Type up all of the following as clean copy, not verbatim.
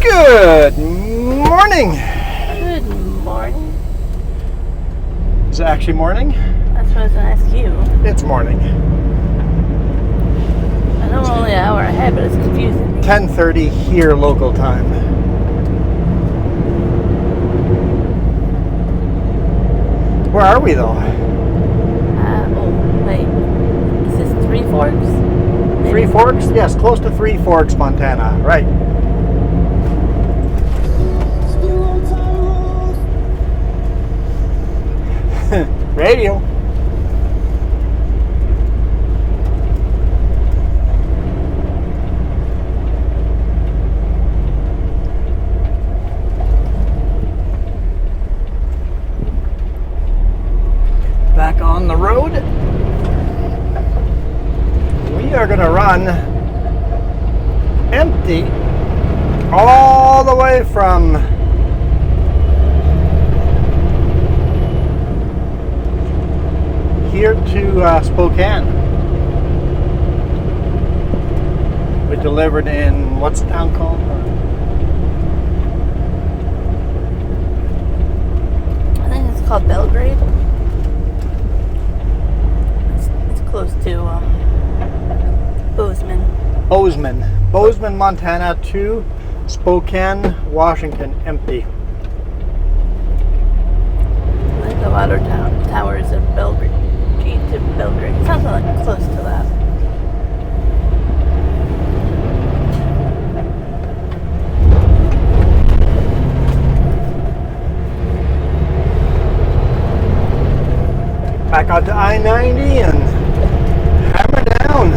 Good morning. Good morning. Is it actually morning? That's what I was going to ask you. It's morning. I know we're only an hour ahead, but it's confusing. 10:30 here local time. Where are we though? Wait. Is this Three Forks? Maybe. Three Forks? Yes, close to Three Forks, Montana. Right. Radio. Back on the road. We are going to run empty all the way from here to Spokane. We delivered in, what's the town called? I think it's called Belgrade. It's close to Bozeman, Montana to Spokane, Washington, empty. I think the water towers of Belgrade. To Belgrade. It sounds like close to that. Back out to I90 and hammer down.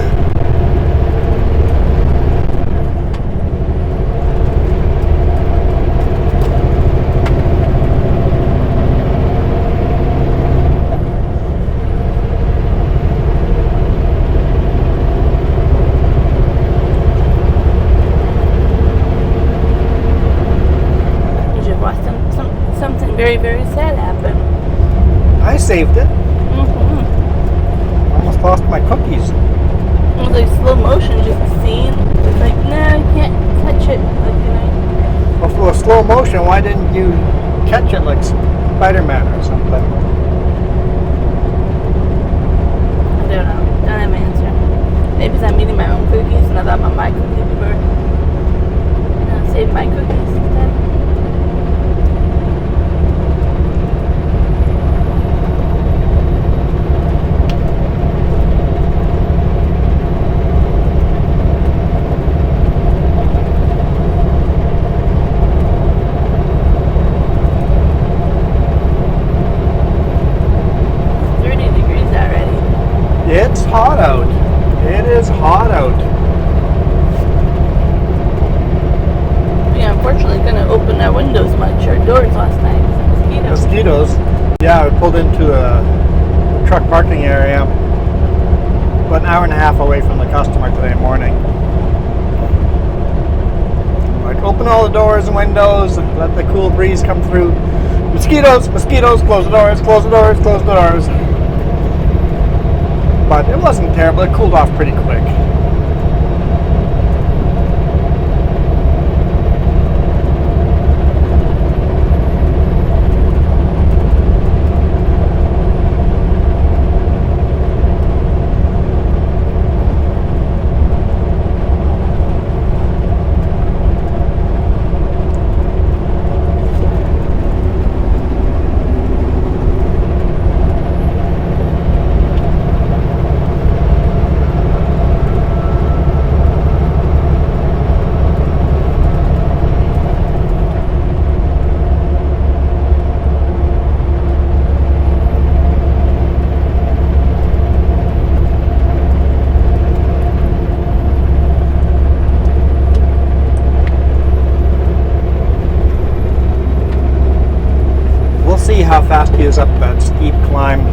Very, very sad happened. I saved it. Mm-hmm. Almost lost my cookies. It was like slow motion, just a scene. It's like, no, you can't touch it. Like, you know. Well, if it was slow motion, why didn't you catch it like Spider-Man or something? I don't know. Don't have an answer. Maybe because I'm eating my own cookies and I thought about my cookies before. Save my cookies instead. It's hot out. It is hot out. Yeah, unfortunately couldn't open our windows much or doors last night. Mosquitoes. Yeah, we pulled into a truck parking area about an hour and a half away from the customer today morning. Like, open all the doors and windows and let the cool breeze come through. Mosquitoes, mosquitoes, close the doors, close the doors, close the doors. But it wasn't terrible. It cooled off pretty quick. See how fast he is up that steep climb.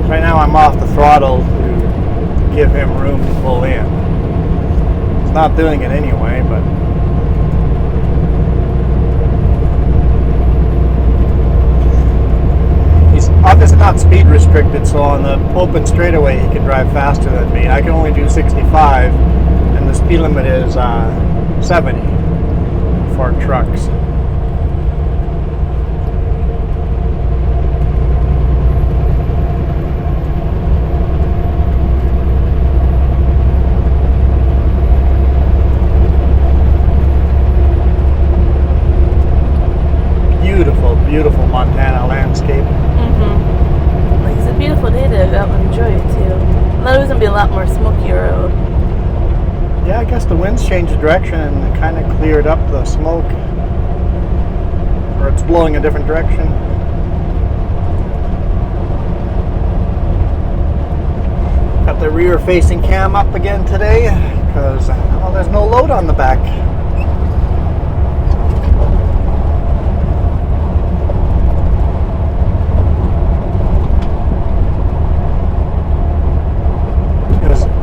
Right now I'm off the throttle to give him room to pull in. He's not doing it anyway, but not speed restricted, so on the open straightaway he can drive faster than me. I can only do 65, and the speed limit is 70 for trucks. Beautiful Montana landscape. Like, it's a beautiful day to go out and enjoy it too. I thought it was gonna be a lot more smokier road. Yeah, I guess the winds changed direction and kind of cleared up the smoke, or it's blowing a different direction. Got the rear facing cam up again today because there's no load on the back.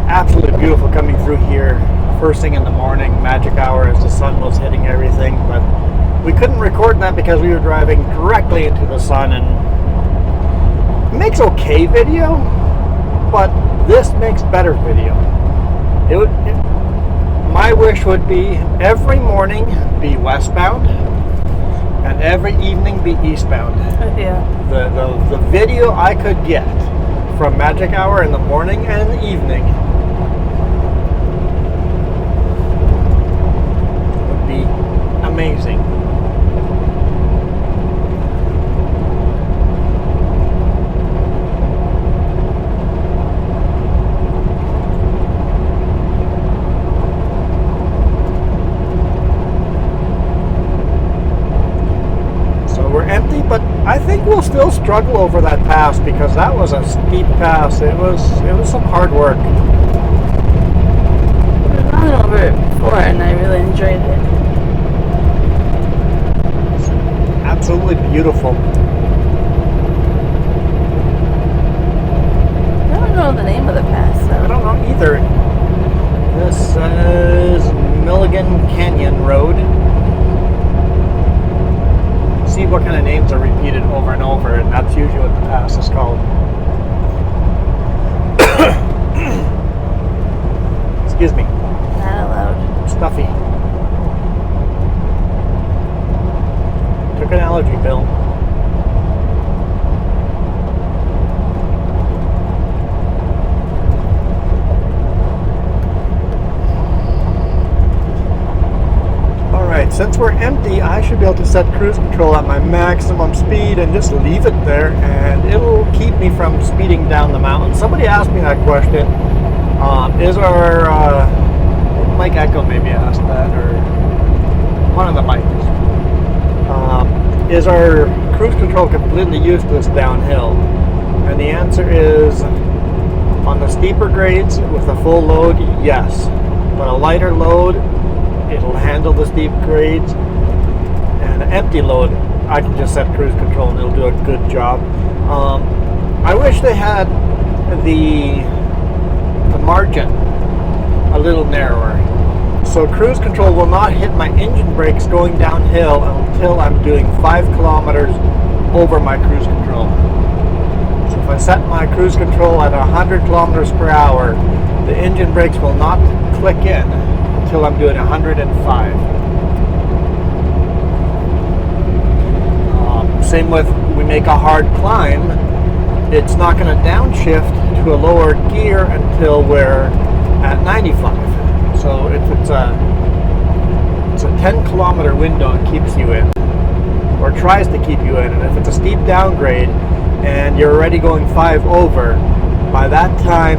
Absolutely beautiful coming through here first thing in the morning, magic hour, as the sun was hitting everything, but we couldn't record that because we were driving directly into the sun, and it makes okay video, but this makes better video. My wish would be every morning be westbound and every evening be eastbound. Yeah. The video I could get from magic hour in the morning and the evening would be amazing. So we're empty, but I think we'll still struggle over that pass because that was a steep pass. It was some hard work. We've gone over it before and I really enjoyed it. It's absolutely beautiful. I don't know the name of the pass, so. I don't know either. This is Milligan Canyon Road. See what kind of names are repeated over and over, and that's usually what the pass is called. Excuse me. Not allowed. Stuffy. Took an allergy pill. Alright, since we're empty, I should be able to set cruise control at my maximum speed and just leave it there, and it'll keep me from speeding down the mountain. Somebody asked me that question. Is our Mike Echo maybe asked that, or one of the bikers. Is our cruise control completely useless downhill? And the answer is, on the steeper grades with a full load, yes. But a lighter load, it'll handle the steep grades, and an empty load, I can just set cruise control and it'll do a good job. I wish they had the margin a little narrower, so cruise control will not hit my engine brakes going downhill until I'm doing 5 kilometers over my cruise control. So if I set my cruise control at 100 kilometers per hour, the engine brakes will not click in until I'm doing 105. Same with, we make a hard climb, it's not going to downshift to a lower gear until we're at 95. So it's a 10 kilometer window it keeps you in, or tries to keep you in. And if it's a steep downgrade and you're already going 5 over, by that time,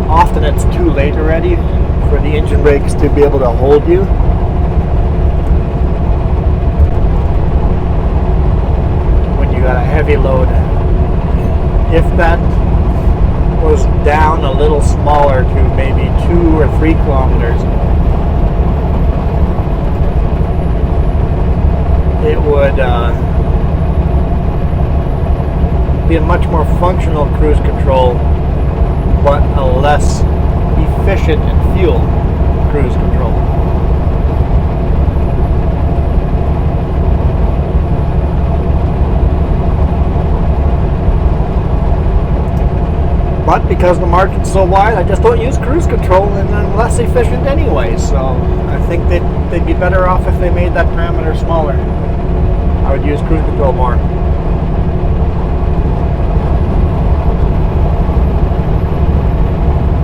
often it's too late already for the engine brakes to be able to hold you. When you got a heavy load, if that was down a little smaller to maybe 2 or 3 kilometers, it would be a much more functional cruise control, but a less efficient in fuel cruise control. But because the margin's so wide, I just don't use cruise control, and I'm less efficient anyway. So I think they'd be better off if they made that parameter smaller. I would use cruise control more.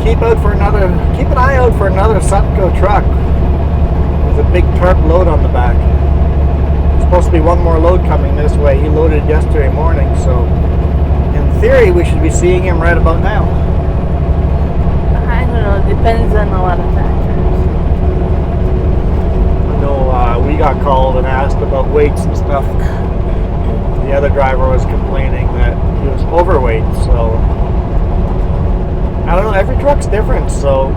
Keep an eye out for another Sutco truck with a big tarp load on the back. There's supposed to be one more load coming this way. He loaded yesterday morning, so in theory we should be seeing him right about now. I don't know, it depends on a lot of factors. I know we got called and asked about weights and stuff. The other driver was complaining that he was overweight, so I don't know, every truck's different, so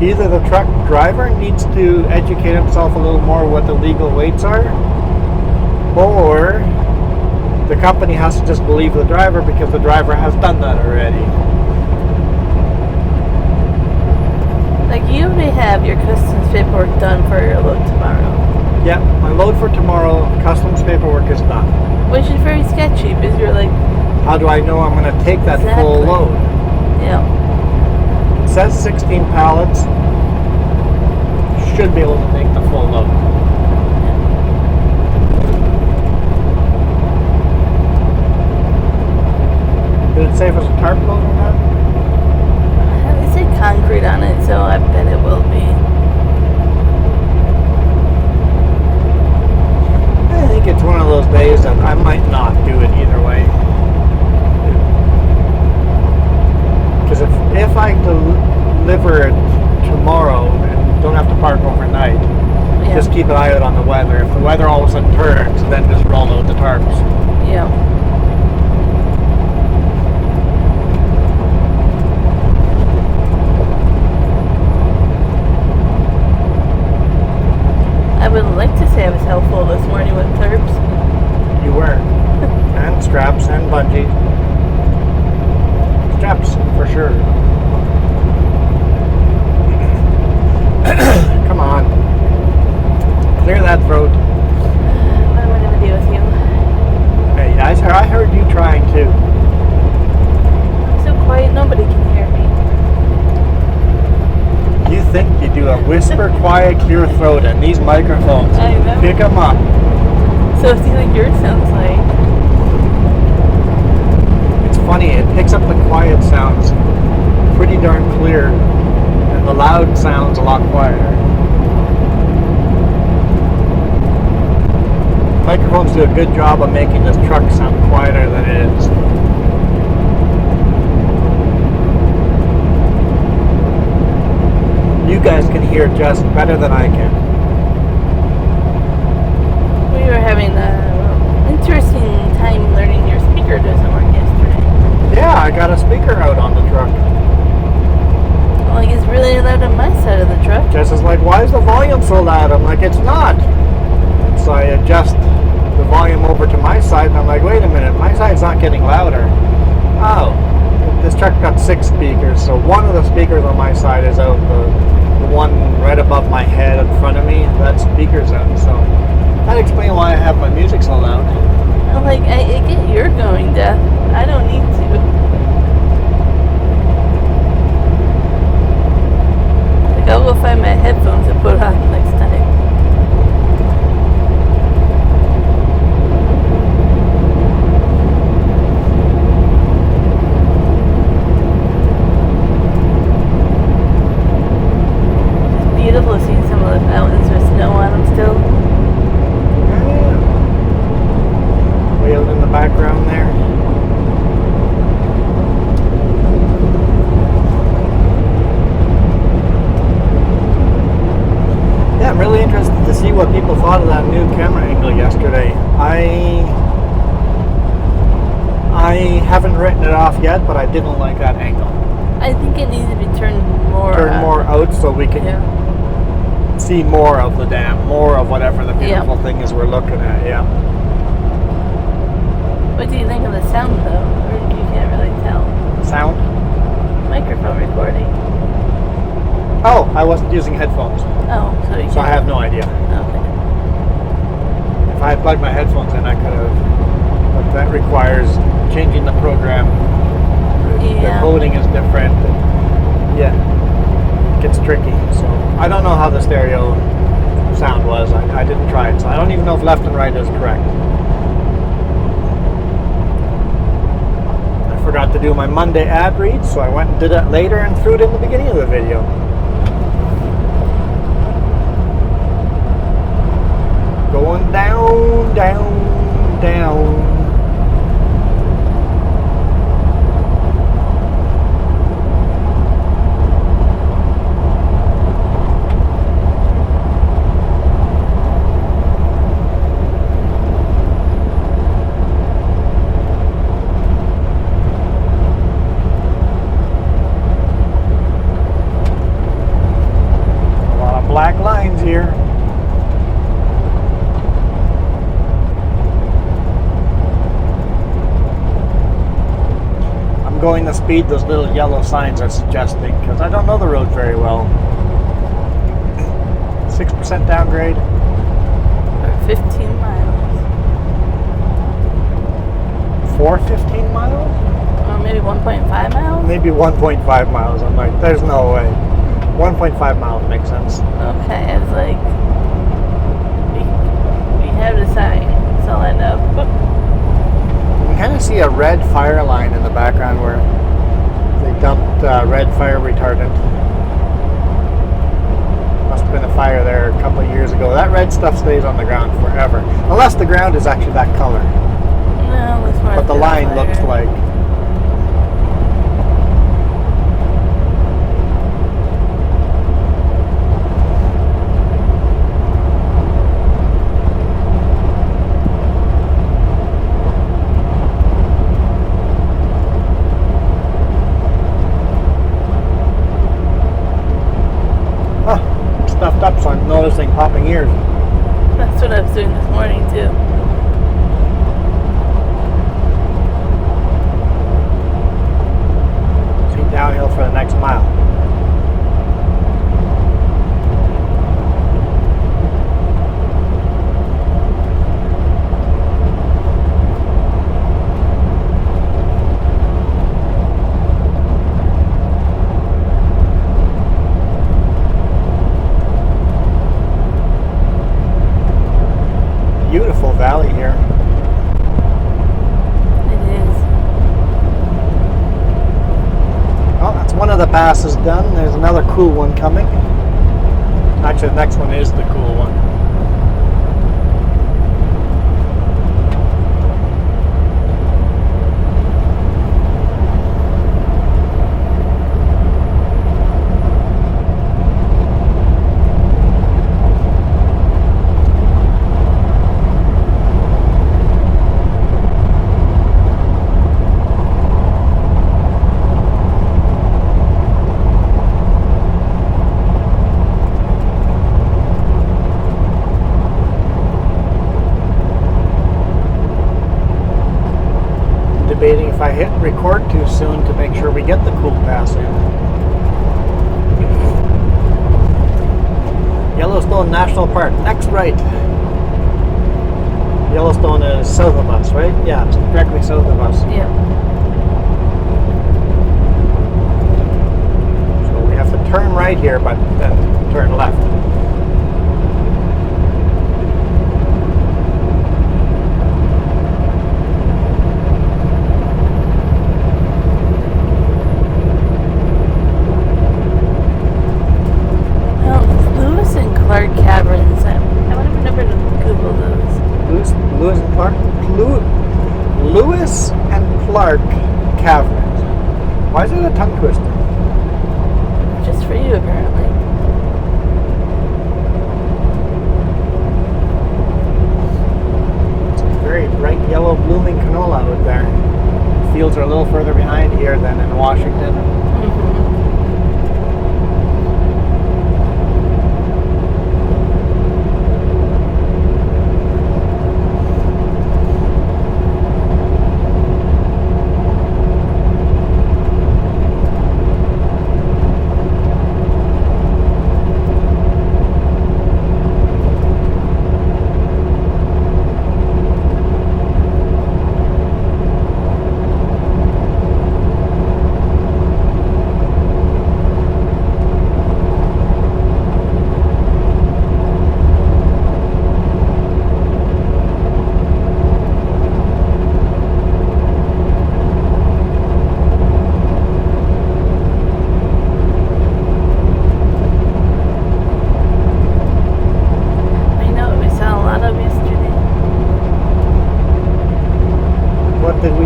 either the truck driver needs to educate himself a little more what the legal weights are, or the company has to just believe the driver because the driver has done that already. Like, you already have your customs paperwork done for your load tomorrow. Yeah, my load for tomorrow, customs paperwork is done. Which is very sketchy because you're like, how do I know I'm going to take that Exactly. full load? yeah. It says 16 pallets. Should be able to take the full load. Did it say if it was a tarp load or not? They say concrete on it, so I bet it will be. I think it's one of those days that I might not do it either way. Because if I deliver it tomorrow and don't have to park overnight, Yeah. just keep an eye out on the weather. If the weather all of a sudden turns, then just roll out the tarps. Yeah. I would like to say I was helpful this morning with tarps. You were. And straps and bungee. Straps, for sure. Come on. Clear that throat. What am I going to do with you? Hey, I heard you trying too. I'm so quiet, nobody can hear me. You think you do a whisper, quiet, clear throat, and these microphones I know. pick them up. So what do you think yours sounds like? It's funny, it picks up the quiet sounds pretty darn clear, and the loud sounds a lot quieter. Microphones do a good job of making this truck sound quieter than it is. You guys can hear just better than I can. We were having an interesting time learning your speaker doesn't work yesterday. Yeah, I got a speaker out on the truck. Like, it's really loud on my side of the truck. Jess is like, why is the volume so loud? I'm like, it's not. So I adjust the volume over to my side, and I'm like, wait a minute, my side's not getting louder. Oh, this truck got 6 speakers, so one of the speakers on my side is out. The one right above my head in front of me, that speaker's out. So that explains why I have my music so loud. I'm like, I get you're going deaf. I don't need to. Like, I'll go find my headphones and put on next time. It's beautiful seeing some of the mountains with snow on them still. Yeah. Way out in the background there. Yeah, I'm really interested to see what people thought of that new camera angle yesterday. I haven't written it off yet, but I didn't like that angle. I think it needs to be turned more. Turn more out so we can Yeah. see more of the dam, more of whatever the beautiful thing is we're looking at. Yeah. What do you think of the sound though? Or you can't really tell? Sound? Microphone recording. Oh, I wasn't using headphones, Oh, so you so I have no idea. Okay. If I had plugged my headphones in, I could have. But that requires changing the program. Yeah. coding is different. And yeah, it gets tricky. So I don't know how the stereo sound was. I didn't try it, so I don't even know if left and right is correct. I forgot to do my Monday ad read, so I went and did it later and threw it in the beginning of the video. Going down, down, down. A lot of black lines here. Going the speed those little yellow signs are suggesting, because I don't know the road very well. 6% downgrade. Or 15 miles. For 15 miles? Or maybe 1.5 miles? Maybe 1.5 miles. I'm like, there's no way. 1.5 miles makes sense. Okay, it's like we have the sign. That's all I know. You can kind of see a red fire line in the background where they dumped red fire retardant. Must have been a fire there a couple of years ago. That red stuff stays on the ground forever, unless the ground is actually that color. No, it's more But the line fire. looks like. Stuffed up, so I'm noticing popping ears. That's what I was doing this morning too. See, downhill for the next mile. Beautiful valley here. It is. Well, that's one of the passes done. There's another cool one coming. Actually, the next one is the cool one. Debating if I hit record too soon to make sure we get the cool pass in. Yellowstone National Park, next right. Yellowstone is south of us, right? Yeah, it's directly south of us. Yeah. So we have to turn right here, but then turn left. Caverns. I want to remember to Google those. Lewis and Clark? Lewis and Clark Caverns. Why is it a tongue twister? Just for you, apparently. It's a very bright yellow blooming canola out there. Fields are a little further behind here than in Washington. Mm-hmm.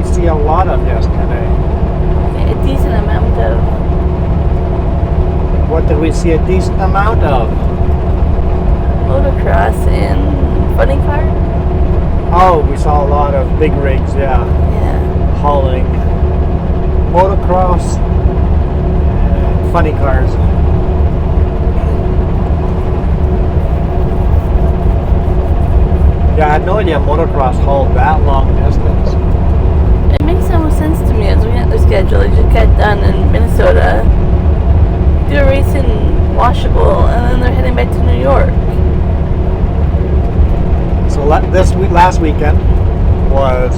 see a lot of yesterday? A decent amount of. What did we see a decent amount of? Motocross and funny car? Oh, we saw a lot of big rigs, yeah. Yeah. Hauling. Motocross and funny cars. Yeah, I had no idea motocross hauled that long distance. It makes no sense to me as we at the schedule. They just got done in Minnesota, do a race in Washable, and then they're heading back to New York. So last weekend was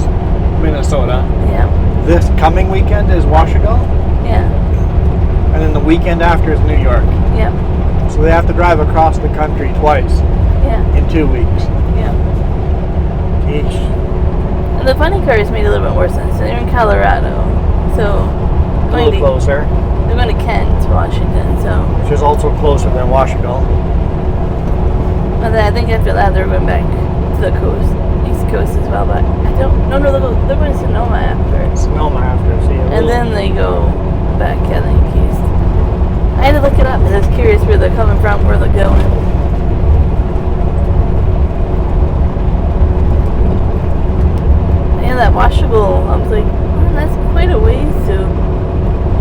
Minnesota. Yeah. This coming weekend is Washington, Yeah. and then the weekend after is New York. Yeah. So they have to drive across the country twice Yeah. in 2 weeks. Yeah. Eesh. And the funny cars made a little bit more sense. They're in Colorado, so A little closer, they're going to Kent, Washington. So, which is also closer than Washington. and then I think after that they're going back to the coast, East Coast as well. But I don't. No, they're going to Sonoma after. Sonoma after, see. And then they go back, I think, east. I had to look it up because I was curious where they're coming from, where they're going. Yeah, that washable, I was like, man, that's quite a ways to.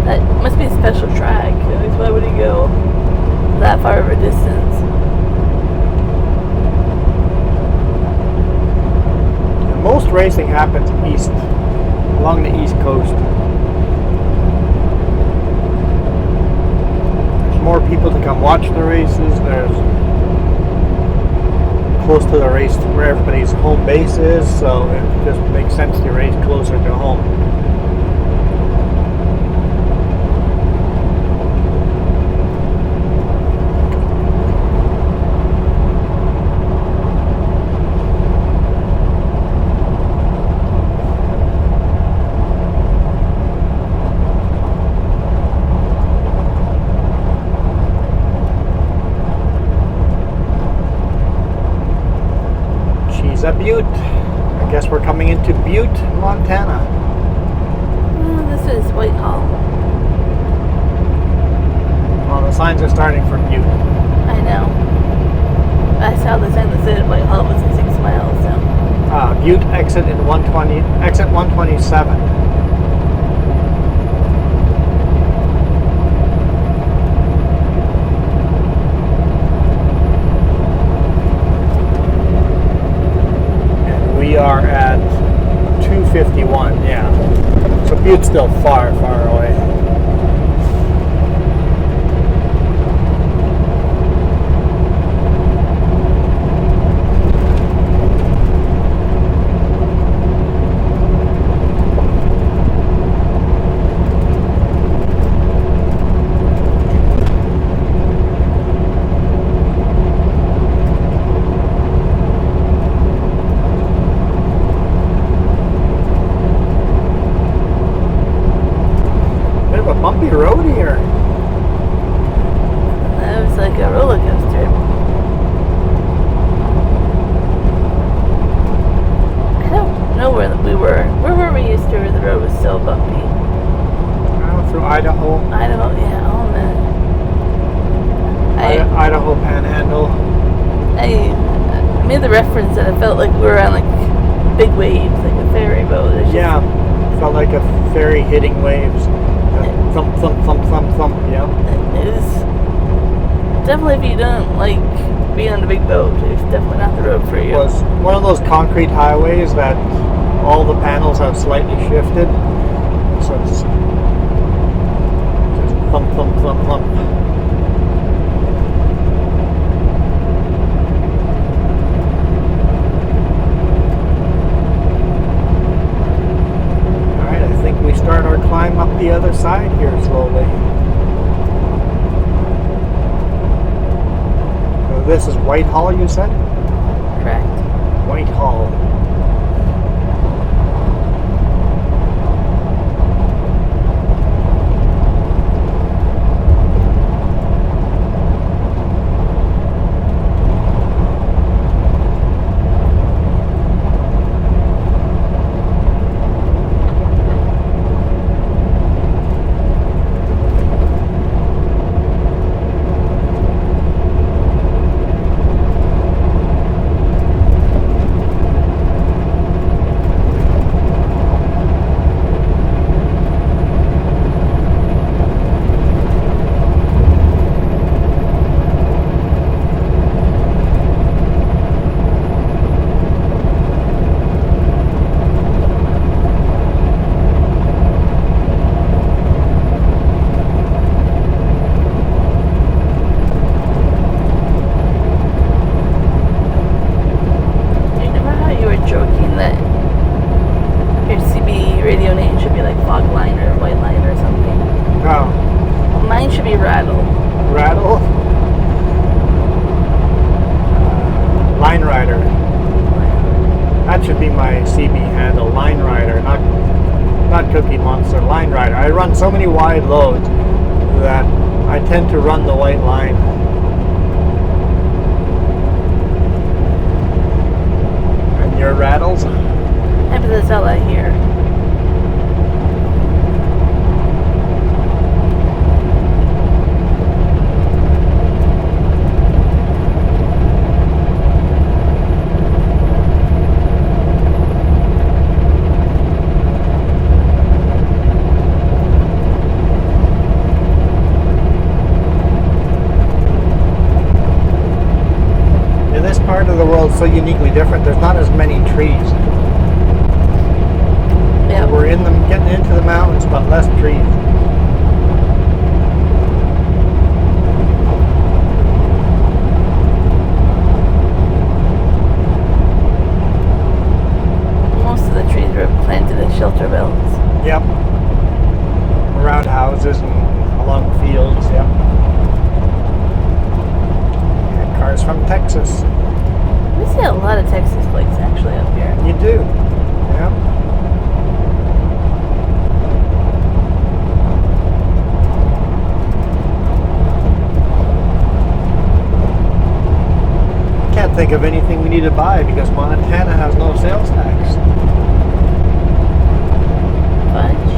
That must be a special track. Why would he go that far of a distance? Most racing happens east, along the East Coast. There's more people to come watch the races. There's close to the race where everybody's home base is, so it just makes sense to race closer to home. A Butte. I guess we're coming into Butte, Montana. This is Whitehall. Well, the signs are starting from Butte. I know. I saw the sign that said Whitehall was in 6 miles, so. Butte exit 127. We are at 251, yeah. So Butte's still far, far away. Bumpy road here. That was like a roller coaster. I don't know where we were. Where were we yesterday? The road was so bumpy. Through Idaho. Idaho, yeah. Oh man. Idaho Panhandle. I made the reference that I felt like we were on like big waves, like a ferry boat. Yeah, felt like a ferry hitting waves. Thump, thump, thump, thump, thump, yeah. It is definitely, if you don't like being on a big boat, it's definitely not the road for you. It was one of those concrete highways that all the panels have slightly shifted. So it's just thump, thump, thump, thump. We start our climb up the other side here slowly. So this is Whitehall, you said? Correct. Whitehall. radio name should be like Fog Line or White Line or something. Oh, Mine should be Rattle. Rattle? Line Rider. That should be my CB handle, Line Rider, not Cookie Monster, Line Rider. I run so many wide loads that I tend to run the white line. And your rattles? Epizella here. Part of the world so uniquely different. There's not as many trees. Yeah. We're in them, getting into the mountains, but less trees. Most of the trees were planted in shelter belts. Yep. Around houses and along fields. Yep. And cars from Texas. We see a lot of Texas plates actually up here. You do. Yeah. Can't think of anything we need to buy because Montana has no sales tax. Fudge.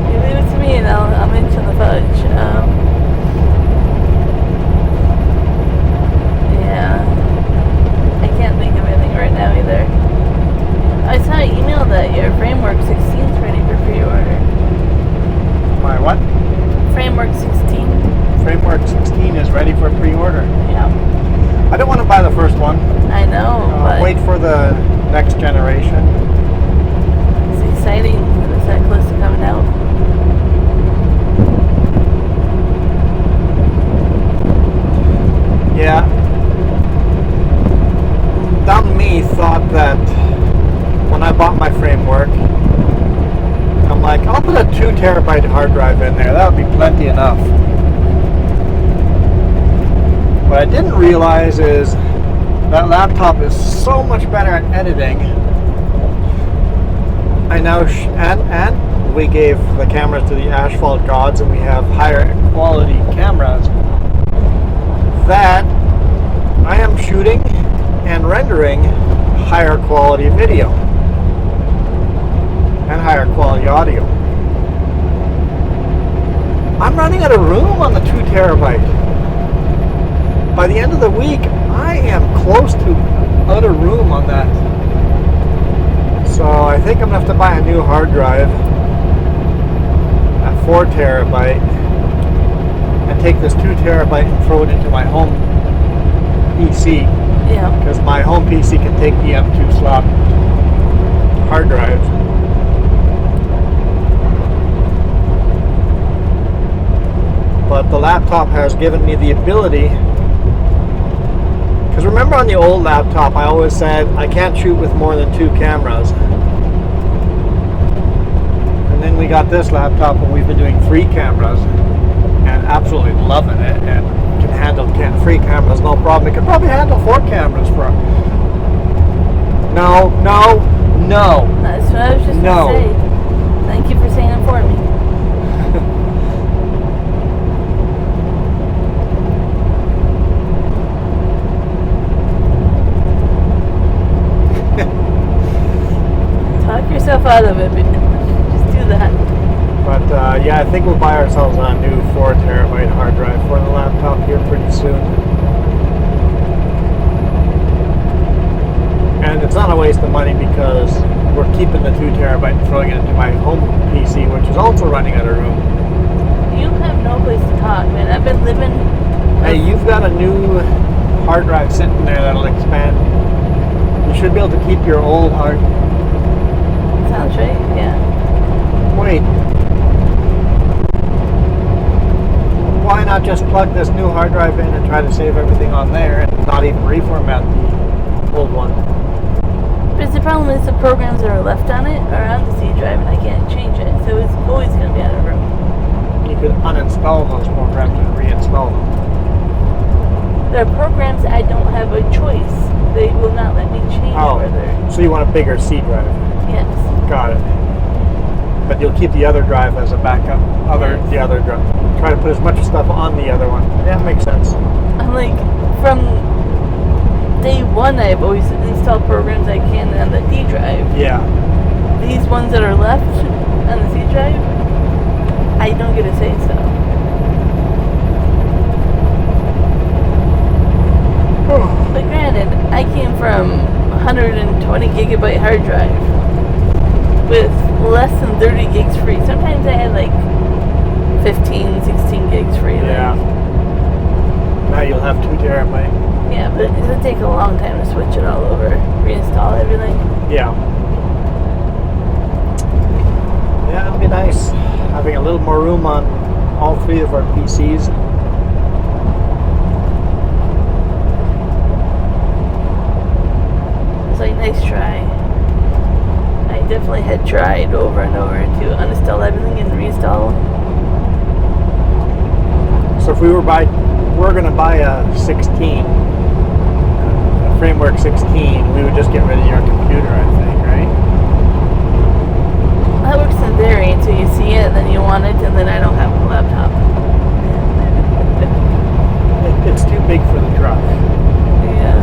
You leave it to me and I'll mention the fudge. I can't think of anything right now either. I saw an email that your Framework 16 is ready for pre-order. My what? Framework 16. Framework 16 is ready for pre-order. Yeah. I don't want to buy the first one. I know, but Wait for the next generation. it's exciting that it's that close to coming out. Yeah. Dumb me thought that when I bought my Framework, I'm like, I'll put a 2 terabyte hard drive in there. That would be plenty enough. What I didn't realize is that laptop is so much better at editing. I now and we gave the cameras to the asphalt gods, and we have higher quality cameras. That I am shooting and rendering higher quality video and higher quality audio. I'm running out of room on the 2 terabyte. By the end of the week, I am close to out of room on that. So I think I'm going to have to buy a new hard drive at 4 terabyte and take this 2 terabyte and throw it into my home PC. Yeah. Because my home PC can take the M2 slot hard drives. But the laptop has given me the ability, because remember on the old laptop I always said I can't shoot with more than 2 cameras. And then we got this laptop and we've been doing 3 cameras and absolutely loving it, and can handle 3 cameras no problem. It could probably handle 4 cameras for No. That's what I was just going to say. Thank you for saying it for me. Talk yourself out of it, but just do that. But yeah, I think we'll buy ourselves a new 4 terabyte hard drive for the laptop here pretty soon. And it's not a waste of money because we're keeping the 2 terabyte and throwing it into my home PC, which is also running out of room. You have no place to talk, man. I've been living... Hey, you've got a new hard drive sitting there that'll expand. You should be able to keep your old hard... Sounds right, yeah. Wait. Why not just plug this new hard drive in and try to save everything on there and not even reformat the old one? problem is the programs that are left on it are on the C drive and I can't change it. So it's always going to be out of room. You could uninstall those programs and reinstall them. There are programs I don't have a choice. They will not let me change whether. So you want a bigger C drive? Yes. Got it. But you'll keep the other drive as a backup. The other drive. Try to put as much stuff on the other one. Yeah, makes sense. I'm like, from day one, I've always installed programs I can on the D drive. Yeah. These ones that are left on the C drive, I don't get to say so. But granted, I came from 120 gigabyte hard drive with less than 30 gigs free. Sometimes I had like 15, 16 gigs free. Yeah. Now you'll have 2 terabyte. Yeah, but it'll take a long time to switch it all over, reinstall everything. Yeah. Yeah, it'll be nice having a little more room on all 3 of our PCs. It's like, nice try. I definitely had tried over and over to uninstall everything and reinstall. So if we're going to buy a 16, a framework 16, we would just get rid of your computer, I think, right? That works in theory until you see it, then you want it, and then I don't have a laptop. It's too big for the truck. Yeah.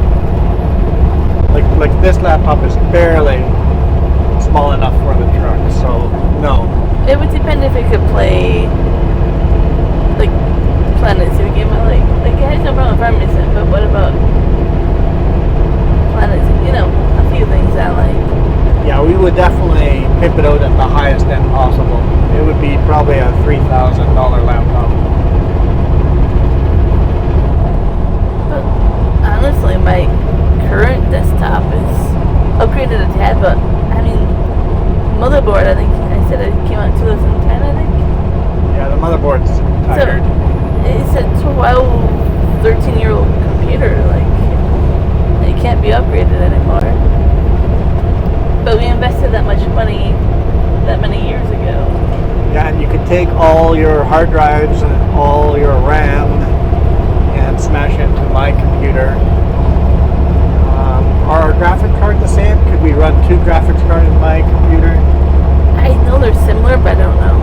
Like this laptop is barely small enough for the truck, so no. It would depend if it could play, like, Planets. If you gave it, like it has no problem with Farmington, but what about Planets? You know, a few things I like. Yeah, we would definitely pimp it out at the highest end possible. It would be probably a $3,000 laptop. But honestly, my current desktop is upgraded a tad, but I mean, motherboard, I think I said it came out in 2010, I think. Yeah, the motherboard's tired. So, it's a 12, 13-year-old computer, like, it can't be upgraded anymore. But we invested that much money that many years ago. Yeah, and you could take all your hard drives and all your RAM and smash it into my computer. Are our graphic cards the same? Could we run 2 graphics cards in my computer? I know they're similar, but I don't know.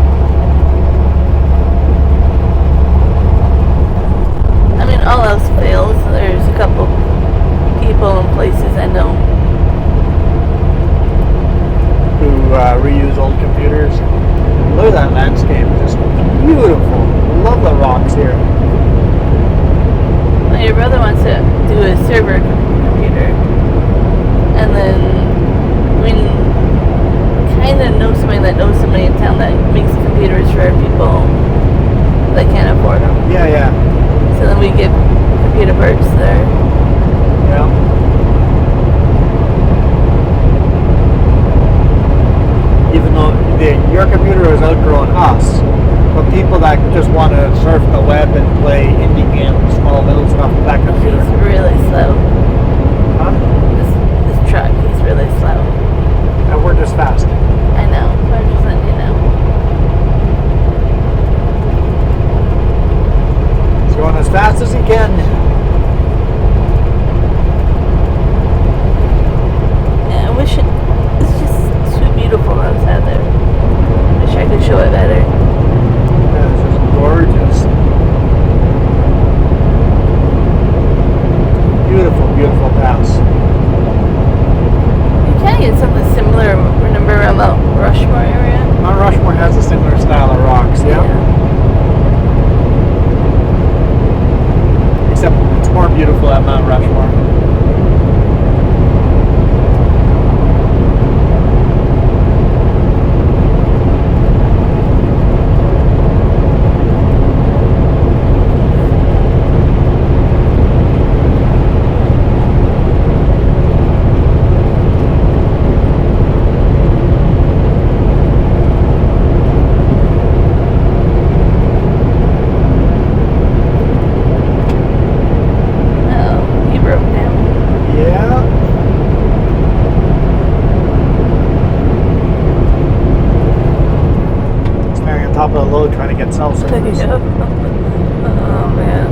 I mean, all else fails. There's a couple people and places I know who reuse old computers. Look at that landscape, just beautiful. Love the rocks here. Well, your brother wants to do a server computer, and then we kind of know somebody that knows somebody in town that makes computers for people that can't afford them. Yeah. So then we get computer parts there. Yeah. Even though your computer has outgrown us, but people that just want to surf the web and play indie games, small little stuff with that computer. He's really slow. Huh? This truck, he's really slow. And we're just fast. I know. I'm just letting you know. He's going as fast as he can. Yeah, I wish it's just too beautiful outside there. Wish I could show it better. Yeah, it's just gorgeous. Beautiful, beautiful. get cell service. Yep. Oh man.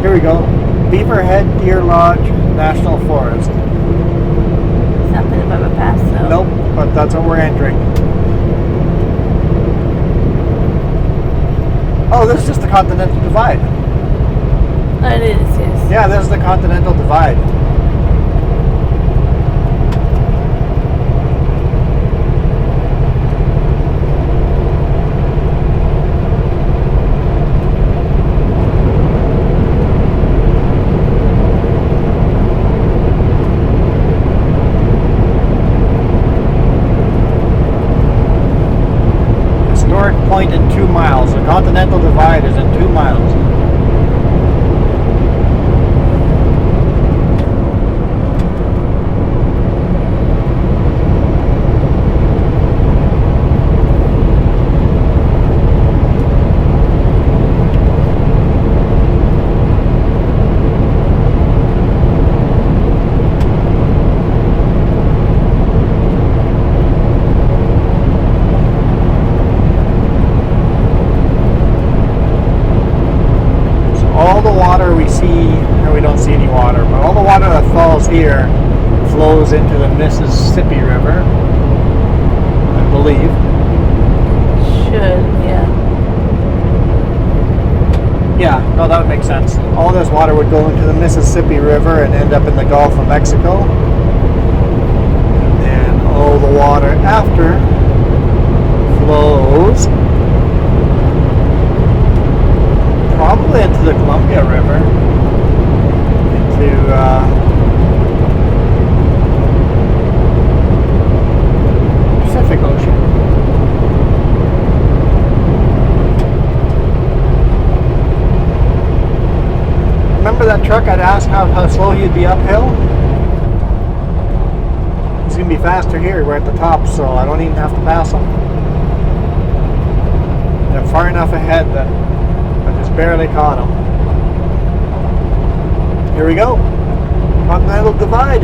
Here we go. Beaverhead Deer Lodge National Forest. Something about a pass though. Nope, but that's what we're entering. Oh, this is just the Continental Divide. Oh, it is, yes. Yeah, this is the Continental Divide. Historic point in 2 miles. The Continental Divide is in 2 miles. All the water we see, or we don't see any water, but all the water that falls here flows into the Mississippi River, I believe. Should, yeah. Yeah, no, that would make sense. All this water would go into the Mississippi River and end up in the Gulf of Mexico. And all the water after flows probably into the Columbia River, into Pacific Ocean. Remember that truck I'd asked how slow he'd be uphill? He's going to be faster here. We're at the top, so I don't even have to pass him. They're far enough ahead that I just barely caught him. Here we go. Continental Divide.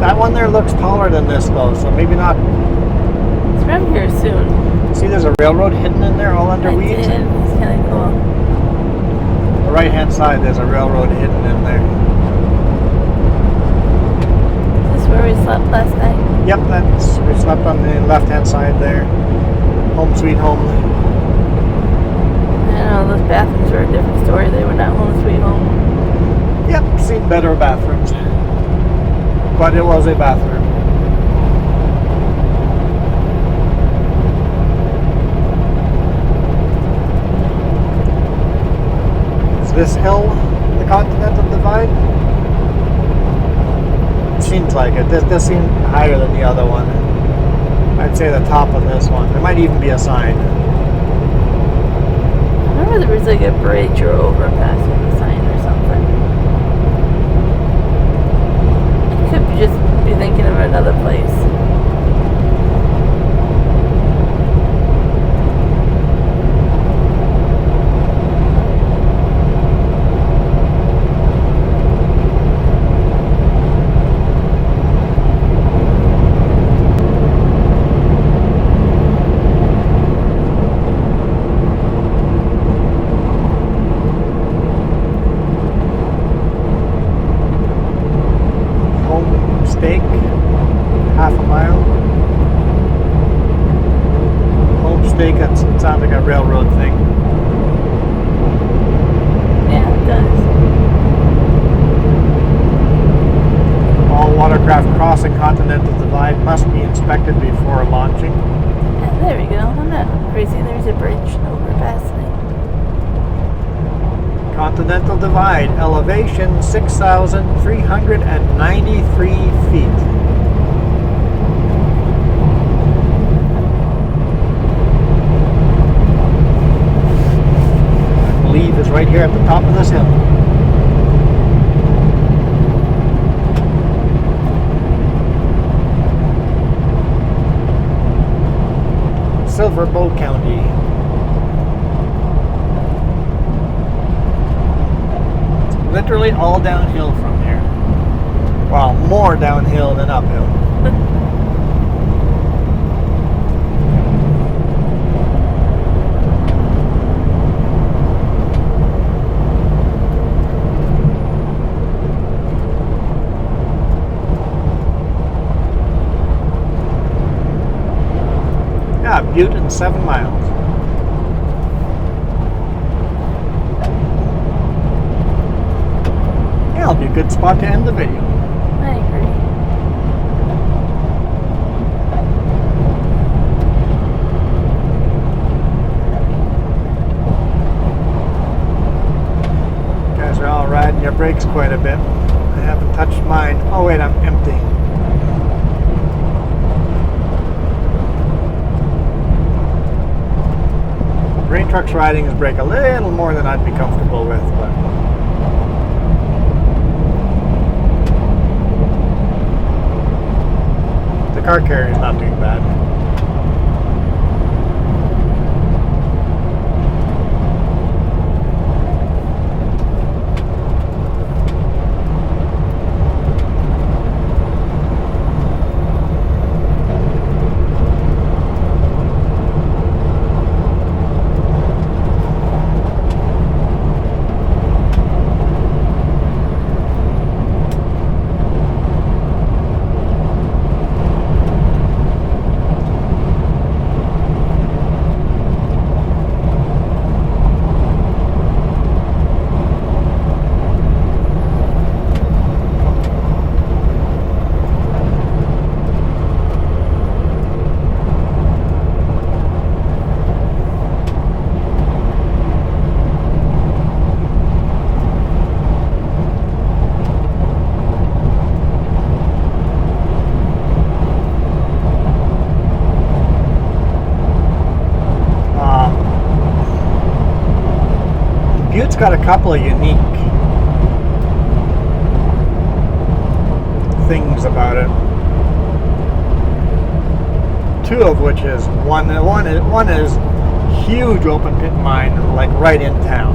That one there looks taller than this though, so maybe not. It's around here soon. See, there's a railroad hidden in there, all under I weeds. did. It's kind of cool. The right-hand side, there's a railroad hidden in there. Is this where we slept last night? Yep, we slept on the left-hand side there. Home sweet home. I know, those bathrooms were a different story. They were not home sweet home. Yep, seen better bathrooms. But it was a bathroom. Is this hill the Continental Divide? It seems like it. This seems higher than the other one. I'd say the top of this one. There might even be a sign. I remember there was like a bridge or overpass with a sign or something. I could just be thinking of another place. Steak, half a mile. Home steak, that sounds like a railroad thing. Yeah, it does. All watercraft crossing Continental Divide must be inspected before launching. Yeah, there we go. I'm not crazy. There's a bridge overpass thing. Continental Divide, elevation 6,393 feet. I believe is right here at the top of this hill. Silver Bow County. Literally all downhill from here. Well, more downhill than uphill. Yeah, Butte in 7 miles. Yeah, it'll be a good spot to end the video. I agree. You guys are all riding your brakes quite a bit. I haven't touched mine. Oh wait, I'm empty. Grain trucks riding his brake a little more than I'd be comfortable with, but the car carrier is not too bad. Butte's got a couple of unique things about it. Two of which is one is huge open pit mine, like right in town,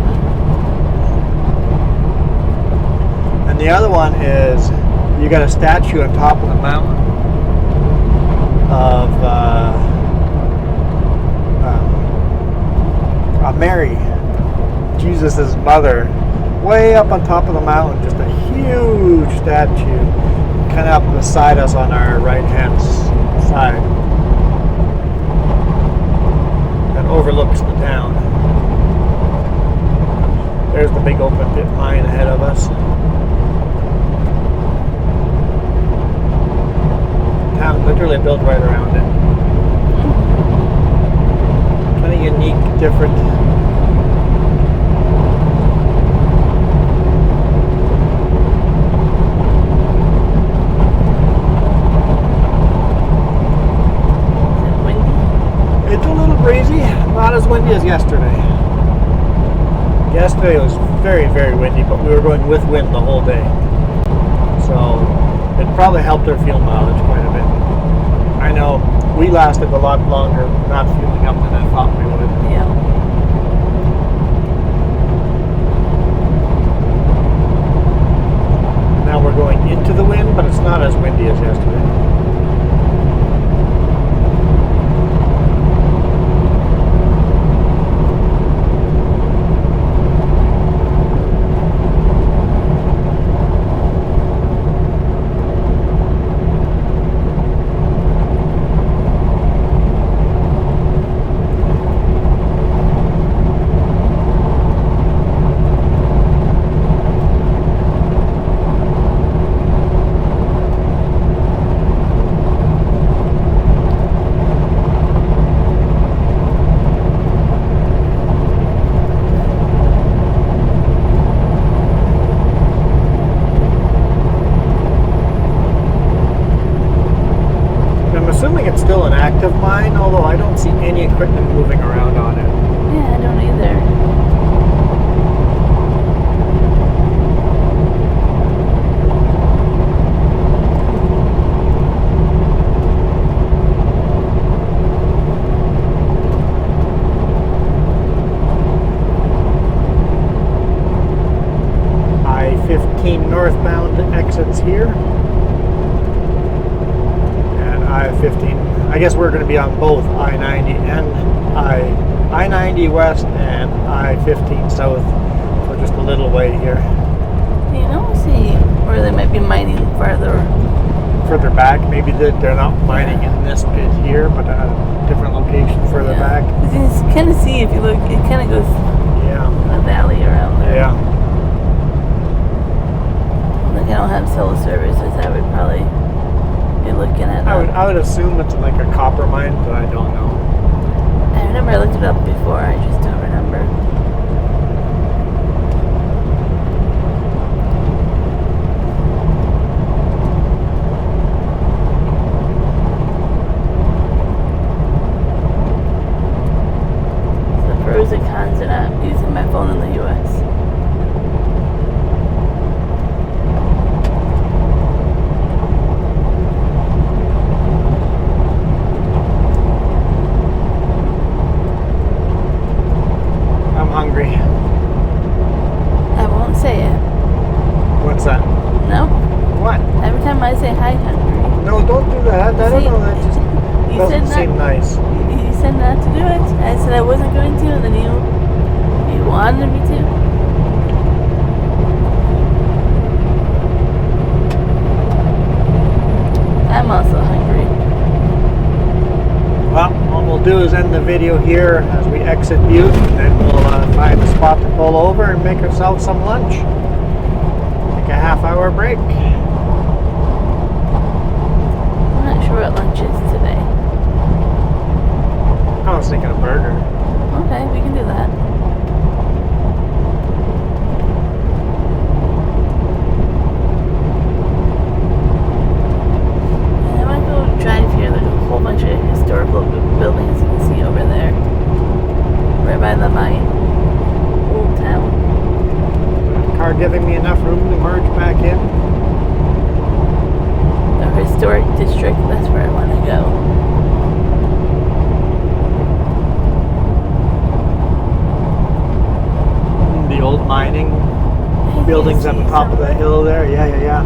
and the other one is you got a statue on top of the mountain of Mary, Jesus' mother, way up on top of the mountain, just a huge statue, kind of up beside us on our right-hand side, that overlooks the town. There's the big open pit mine ahead of us. Town literally built right around it. Kind of unique, different. Breezy, not as windy as yesterday. Yesterday was very, very windy, but we were going with wind the whole day. So it probably helped our fuel mileage quite a bit. I know we lasted a lot longer not fueling up than I thought we would. Yeah. Now we're going into the wind, but it's not as windy as yesterday. Assuming it's still an active mine, although I don't see any equipment moving around on it. Yeah, I don't either. I-15 northbound exits here. I-15. I guess we're going to be on both I-90 and I-90 West and I-15 South for just a little way here. You know, see where they might be mining further back. Maybe they're not mining in this pit here, but at a different location further back. You can kind of see if you look. It kind of goes a valley around there. Yeah. Like I don't have cell services. I would probably be looking at. I would assume it's like a copper mine, but I don't know. I remember I looked it up before. I just don't remember. The pros and cons of not using my phone in the U.S. Hungry. I won't say it. What's that? No. What? Every time I say hi, hungry. No, don't do that. I don't know. That just You doesn't said seem nice. You said not to do it. I said I wasn't going to, and then you wanted me to. I'm also hungry. Well, what we'll do is end the video here as we exit Butte, and then we'll find a spot to pull over and make ourselves some lunch. Take a half-hour break. I'm not sure what lunch is today. I was thinking a burger. Okay, we can do that. And I might go drive here. There's a whole bunch of historical buildings you can see over there. Right by the mine. Old town. Car giving me enough room to merge back in. The historic district, that's where I want to go. The old mining buildings at the top of the hill there. Yeah.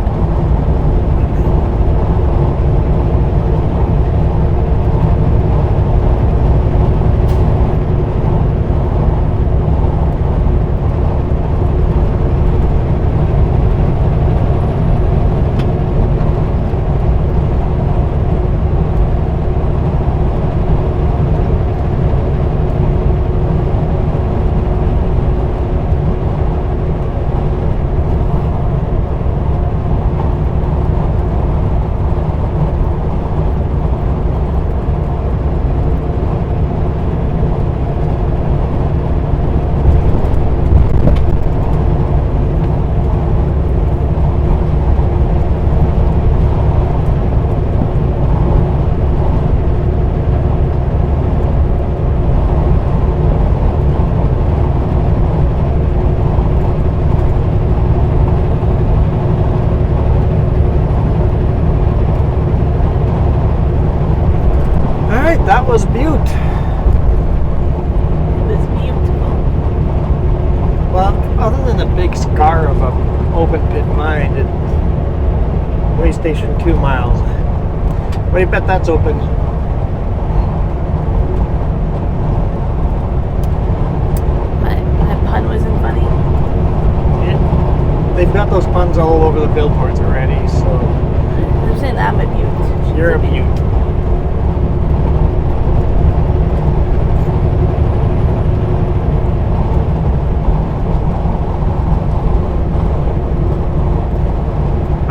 That was Butte. It was beautiful. Well, other than the big scar of a open pit mine, way station 2 miles. What do you bet that's open? My pun wasn't funny. Yeah. They've got those puns all over the billboards already, so. They're saying I'm a Butte. You're a Butte.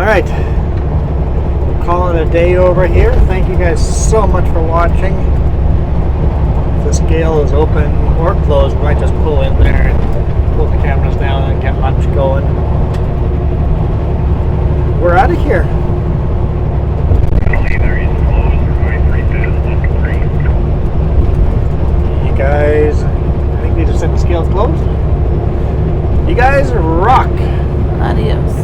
Alright, we're calling it a day over here. Thank you guys so much for watching. If the scale is open or closed, we might just pull in there and pull the cameras down and get lunch going. We're out of here. You guys, I think they just said the scale's closed. You guys rock. Adios.